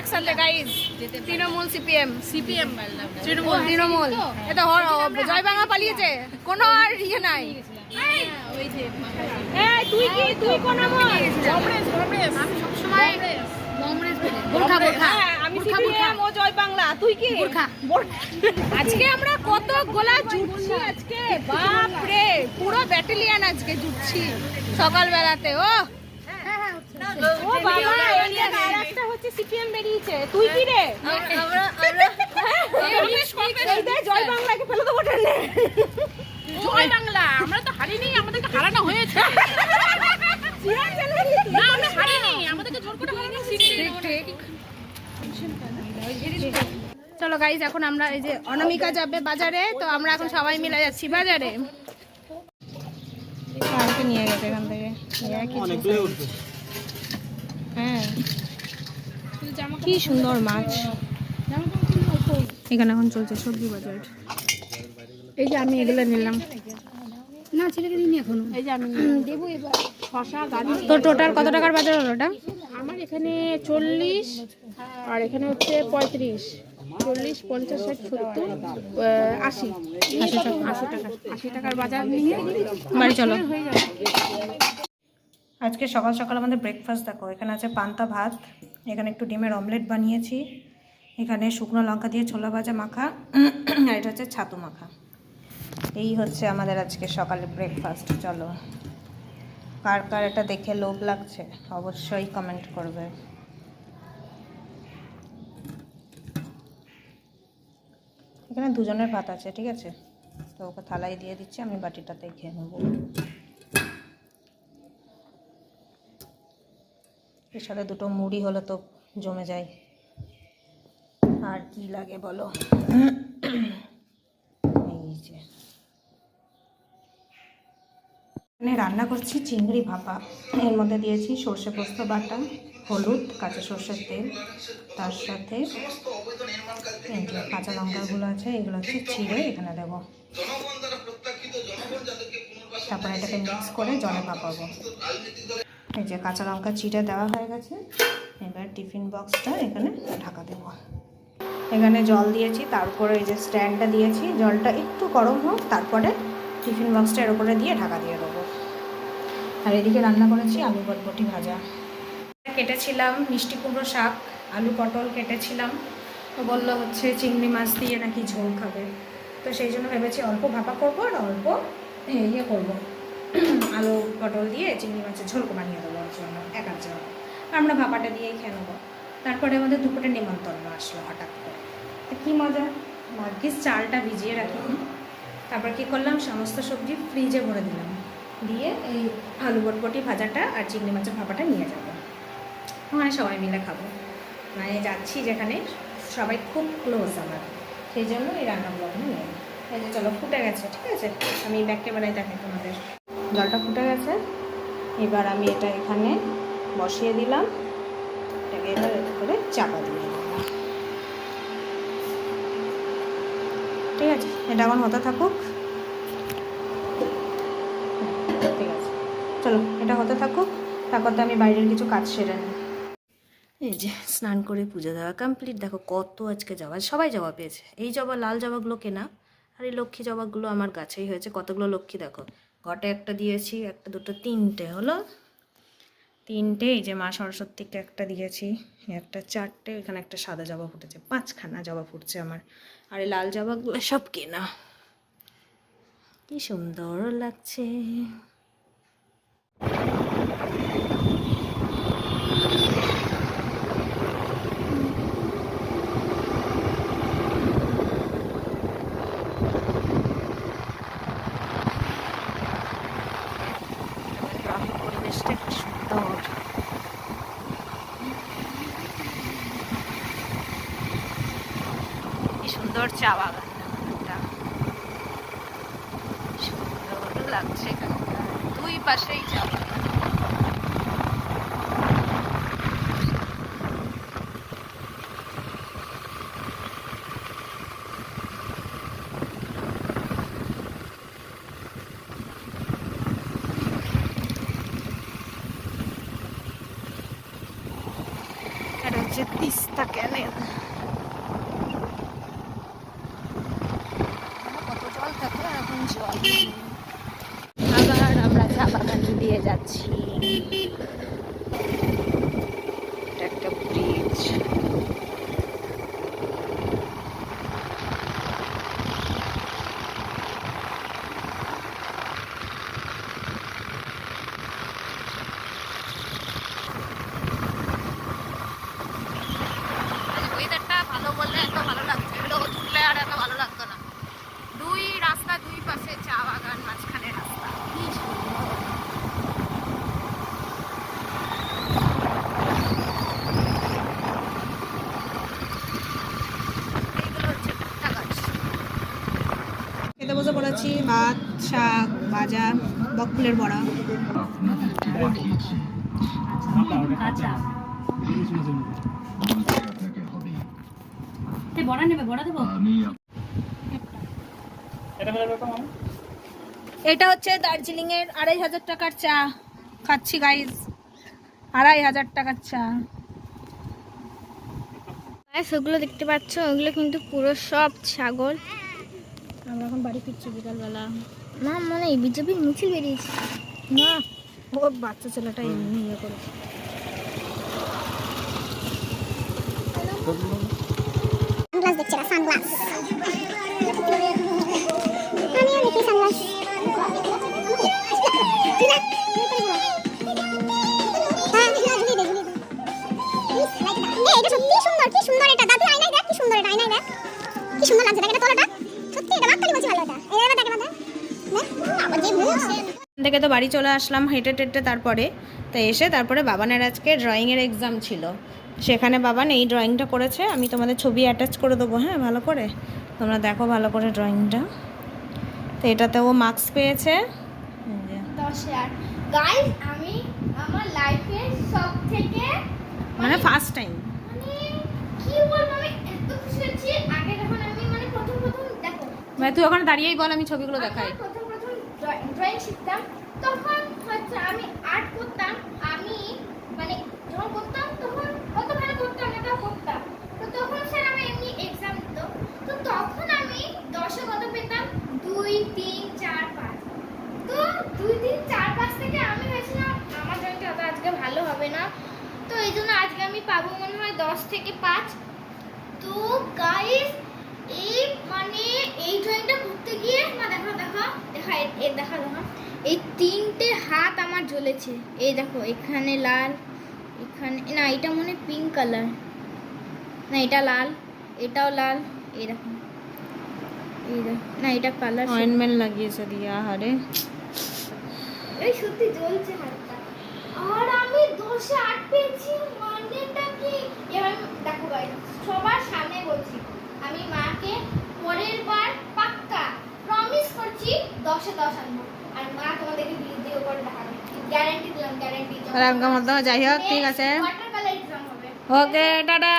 একসাথে guys, Trinamool CPM, CPM Trinamool. এটা জয় বাংলা পালিয়েছে, কোনো আর ইয়ে নাই। ওই যে তুই কি, তুই কোন মত? কংগ্রেস আমি সবসময় কংগ্রেস আমি সিপিএম ও জয় বাংলা। তুই কি? আজকে আমরা কত গোলা জুটছি আজকে, বাপ রে, পুরো ব্যাটালিয়ান আজকে জুটছি সকাল বেলাতে। ও ও বাবা, একটা হচ্ছে সিপিএম বেরিয়েছে। তুই কি রে? জয় বাংলাকে ফেলে দেবো ট্রেনে। জয় বাংলা, আমরা তো হারিনি, আমাদেরকে হারানো হয়েছে। না আমরা হারিনি, আমাদেরকে জোর করে হারানো হয়েছে। চলো গাইজ, এখন আমরা এই যে অনামিকা যাবে বাজারে, তো আমরা এখন সবাই মিলে যাচ্ছি বাজারে। কালকে নিয়ে গেছে এখান থেকে। হ্যাঁ, কি সুন্দর মাছ। এখানে এখন চলছে সবজি বাজার। এই যে আমি এগুলো নিলাম। না ছেলেকে দিইনি এখনো। এই যে আমি দেবো এবার শশা, গাজর। তো টোটাল কত টাকার বাজার হলো ওটা? আমার এখানে 40 আর এখানে হচ্ছে 35, 40, 50, 60, 70, 80 টাকার বাজার নিয়ে বাড়ি চলো। হয়ে যাবে। আজকে সকাল সকাল আমাদের ব্রেকফাস্ট দেখো, এখানে আছে পান্তা ভাত, এখানে একটু ডিমের অমলেট বানিয়েছি, এখানে শুকনো লঙ্কা দিয়ে ছোলা ভাজা মাখা, আর এটা হচ্ছে ছাতু মাখা। এই হচ্ছে আমাদের আজকে সকালের ব্রেকফাস্ট। চলো, কার কার এটা দেখে লোভ লাগছে অবশ্যই কমেন্ট করবে। এখানে দুজনের ভাত আছে, ঠিক আছে, তো ওকে থালায় দিয়ে দিচ্ছি, আমি বাটিটাতে খেয়ে নেবো। এর সাথে দুটো মুড়ি হলে তো জমে যায়, আর কি লাগে বলো। এই যে এখানে রান্না করছি চিংড়ি ভাপা, এর মধ্যে দিয়েছি সর্ষে পোস্ত বাটা, হলুদ, কাঁচা সর্ষের তেল, তার সাথে এই যে কাঁচা লঙ্কাগুলো আছে, এগুলো হচ্ছে ছিঁড়ে এখানে দেবো, তারপরে এটাকে মিক্স করে জলে ভাপাবো। এই যে কাঁচা লঙ্কা চিড়ে দেওয়া হয়ে গেছে, এবার টিফিন বক্সটা এখানে ঢাকা দেবো। এখানে জল দিয়েছি, তারপরে এই যে স্ট্যান্ডটা দিয়েছি, জলটা একটু গরম হোক, তারপরে টিফিন বক্সটা এর উপরে দিয়ে ঢাকা দিয়ে দেবো। আর এদিকে রান্না করেছি আলু বটবটি ভাজা, কেটেছিলাম মিষ্টি কুমড়ো শাক, আলু পটল কেটেছিলাম, তো বললো হচ্ছে চিংড়ি মাছ দিয়ে নাকি ঝোল খাবে, তো সেই জন্য ভেবেছি অল্প ভাপা করবো আর অল্প ইয়ে করবো, আলু পটল দিয়ে চিংড়ি মাছের ঝোল বানিয়ে দেবো ওর জন্য, একার জন্য। আমরা ভাপাটা দিয়েই খেয়ে নেবো। তারপরে আমাদের দুপুরে নিমন্ত্রণ আসলো হঠাৎ করে, কী মজা, ভাগ্যিস চালটা ভিজিয়ে রাখিনি। তারপর কী করলাম, সমস্ত সবজি ফ্রিজে ভরে দিলাম, দিয়ে এই আলু বটবটি ভাজাটা আর চিংড়ি মাছের ভাপাটা নিয়ে যাবো, ওখানে সবাই মিলে খাবো। মানে যাচ্ছি যেখানে সবাই খুব ক্লোজ আমার, সেই জন্য এই রান্নাগুলো আমি নিয়ে। এই যে চলো, ফুটে গেছে, ঠিক আছে, আমি ব্যাগকে বেলায় দেখাই তোমাদের। জলটা ফুটে গেছে, এবার আমি এটা এখানে বসিয়ে দিলাম, এটাকে এবার এতে করে চাপা দিয়ে দিলাম, ঠিক আছে। এটা এখন হতে থাকুক, ঠিক আছে, চলো এটা হতে থাকুক, তারপর তো আমি বাইরের কিছু কাজ সেরে নিই। এই যে স্নান করে পুজো দেওয়া কমপ্লিট। দেখো কত আজকে জবা, সবাই জবা পেয়েছে। এই জবা, লাল জবাগুলো কেনা, আর এই লক্ষ্মী জবাগুলো আমার গাছেই হয়েছে। কতগুলো লক্ষ্মী দেখো, ঘটে একটা দিয়েছি, একটা দুটো তিনটে হলো, তিনটে। এই যে মা সরস্বতীকে একটা দিয়েছি, একটা চারটে, এখানে একটা সাদা জবা ফুটেছে, 5খানা জবা ফুটছে আমার। আর এই লাল জবাগুলো সব কেনা, কি সুন্দর লাগছে। পরিবেশটা কি সুন্দর, কি সুন্দর চা বাগানটা, সুন্দর লাগছে এখানটা, দুই পাশেই চা বাগান। এটা হচ্ছে তিস্তা ক্যানেল, কত জল থাকে, এখন জল নেই। আবার আমরা চা বাগান দিয়ে যাচ্ছি। এটা একটা ব্রিজ। ওয়েদারটা ভালো বললে এত ভালো লাগছে, রোদ উঠলে আর এত ভালো লাগতো না। দুই রাস্তা, দুই পাশে চা বাগান, মাঝখানে রাস্তা, কি সুন্দর। এইগুলো হচ্ছে ভুট্টা গাছ। খেতে বসে পড়েছি, ভাত, শাক ভাজা, বকফুলের বড়া। বড়া নেবে, বড়া দেবো। এটা হচ্ছে দার্জিলিং এর 2500 টাকার চা খাচ্ছি গাইজ। 2500 টাকার চা। ওগুলো দেখতে পাচ্ছ, ওগুলো কিন্তু পুরো সব ছাগল। আমরা এখন বাড়ি ফিরছি বিকালবেলা। না মানে বিজেপির মিছিল বেরিয়েছে না, ও বাচ্চা ছেলেটা এমনি ইয়ে করেছে। সানগ্লাস দেখছি না, সানগ্লাস আমিও দেখি সানগ্লাস। এটা সত্যি সুন্দর, কি সুন্দর এটা। দাদু আয়নায় দেখ, কি সুন্দর এটা, আয়নায় দেখ কি সুন্দর লাগছে। দেখ এটা তলাটা সত্যি, এটা বাক্কালি বলছি ভালো। এটা এবার দেখ, এবার দেখ আবার যে মুখ থেকে তো বাড়ি চলে আসলাম হেঁটে টেটে। তারপরে এসে তারপরে বাবানের আজকে ড্রয়িংয়ের এক্সাম ছিল, সেখানে বাবান এই ড্রয়িংটা করেছে। আমি তোমাদের ছবি অ্যাটাচ করে দেবো, হ্যাঁ, ভালো করে তোমরা দেখো ভালো করে ড্রয়িংটা। তো এটাতে ও মার্কস পেয়েছে 10,000। গাইস আমি আমার লাইফের সব থেকে মানে ফার্স্ট টাইম। মানে কি বলবো, আমি এত খুশি হচ্ছি। আগে যখন আমি মানে প্রথম দেখো, মানে তুই ওখানে দাঁড়িয়েই বল, আমি ছবিগুলো দেখাই। প্রথম ড্রয়িং শিখতাম, তখন হচ্ছে আমি আর্ট করতাম। আমি মানে যখন করতাম তখন অত ভালো করতাম না, তাও করতাম। তো তখন স্যার আমি এমনি এক্সাম দিত, তো তখন আমি 10-এ কত পেতাম, 2, 3, 4, 5। তো 2, 3, 4, 5 থেকে আমি ভেবেছিলাম আমার ড্রয়িংটা অত আজকে ভালো হবে না, তো এই জন্য আজকে আমি পাবো মনে হয় 10 থেকে 5। তো গাইস এই মানে এই ড্রয়িংটা করতে গিয়ে মা দেখো এই 3টে হাত আমার জ্বলেছে। এই দেখো, এখানে লাল, এখানে না, এটা মনে পিঙ্ক কালার, না এটা লাল, এটাও লাল। এই দেখো, না এটা কালার অয়েন্টমেন্ট লাগিয়েছে দিয়া, আরে এই সত্যি জ্বলছে হাতটা। আর আমি 10-এ 8 পেয়েছি, মানেটা কি? এবার দেখো গাইস, সবার সামনে বলছি, আমি মাকে পরের বার পাক্কা প্রমিস করছি 10-এ 10 আনবো। আর মা তোমাদেরকে ভিডিও করে দেখাবে, গ্যারান্টি দিলাম, গ্যারান্টি। যাই হোক, ঠিক আছে, ওয়াটার কালার এক্সাম হবে। ওকে, টাটা।